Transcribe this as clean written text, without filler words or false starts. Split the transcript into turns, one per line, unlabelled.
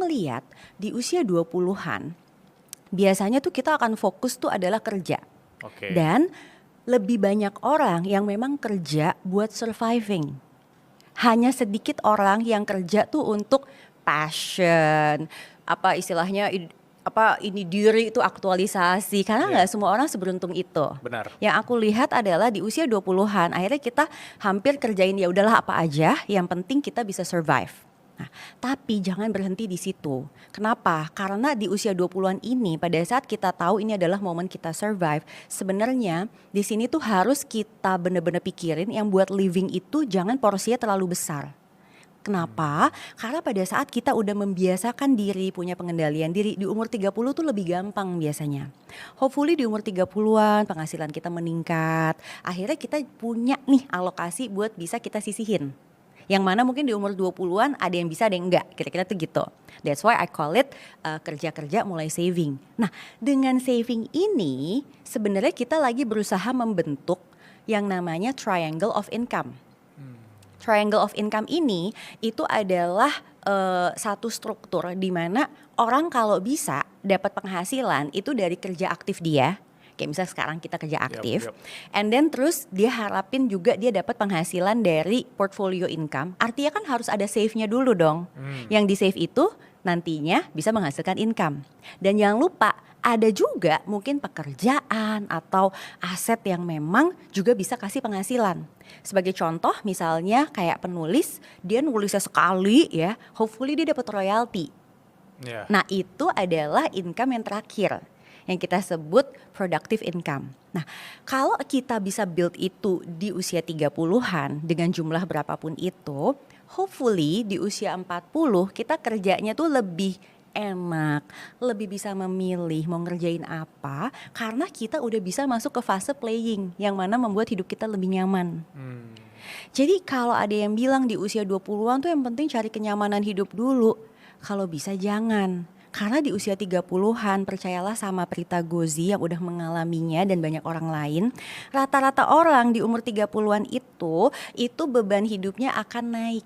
lihat di usia 20-an, biasanya tuh kita akan fokus tuh adalah kerja.
Oke.
Dan lebih banyak orang yang memang kerja buat surviving. Hanya sedikit orang yang kerja tuh untuk passion, apa istilahnya ini diri itu aktualisasi, karena
Iya.
nggak semua orang seberuntung itu.
Benar.
Yang aku lihat adalah di usia 20-an akhirnya kita hampir kerjain ya udahlah apa aja, yang penting kita bisa survive. Nah, tapi jangan berhenti di situ. Kenapa? Karena di usia 20-an ini pada saat kita tahu ini adalah momen kita survive, sebenarnya di sini tuh harus kita benar-benar pikirin yang buat living itu jangan porsinya terlalu besar. Kenapa? Karena pada saat kita udah membiasakan diri, punya pengendalian diri, di umur 30 tuh lebih gampang biasanya. Hopefully di umur 30-an penghasilan kita meningkat, akhirnya kita punya nih alokasi buat bisa kita sisihin. Yang mana mungkin di umur 20-an ada yang bisa ada yang enggak, kira-kira tuh gitu. That's why I call it kerja-kerja mulai saving. Nah, dengan saving ini sebenarnya kita lagi berusaha membentuk yang namanya triangle of income. Triangle of income ini itu adalah satu struktur di mana orang kalau bisa dapat penghasilan itu dari kerja aktif dia. Kayak misalnya sekarang kita kerja aktif, and then terus dia harapin juga dia dapat penghasilan dari portfolio income. Artinya kan harus ada save-nya dulu dong. Yang di save itu nantinya bisa menghasilkan income. Dan jangan lupa ada juga mungkin pekerjaan atau aset yang memang juga bisa kasih penghasilan. Sebagai contoh misalnya kayak penulis, dia nulisnya sekali ya, hopefully dia dapat royalty.
Yeah.
Nah itu adalah income yang terakhir, yang kita sebut productive income. Nah, kalau kita bisa build itu di usia 30-an dengan jumlah berapapun itu, hopefully di usia 40 kita kerjanya tuh lebih enak, lebih bisa memilih mau ngerjain apa, karena kita udah bisa masuk ke fase playing yang mana membuat hidup kita lebih nyaman. Jadi kalau ada yang bilang di usia 20-an tuh yang penting cari kenyamanan hidup dulu, kalau bisa jangan. Karena di usia 30-an, percayalah sama Prita Gozi yang udah mengalaminya dan banyak orang lain, rata-rata orang di umur 30-an itu beban hidupnya akan naik.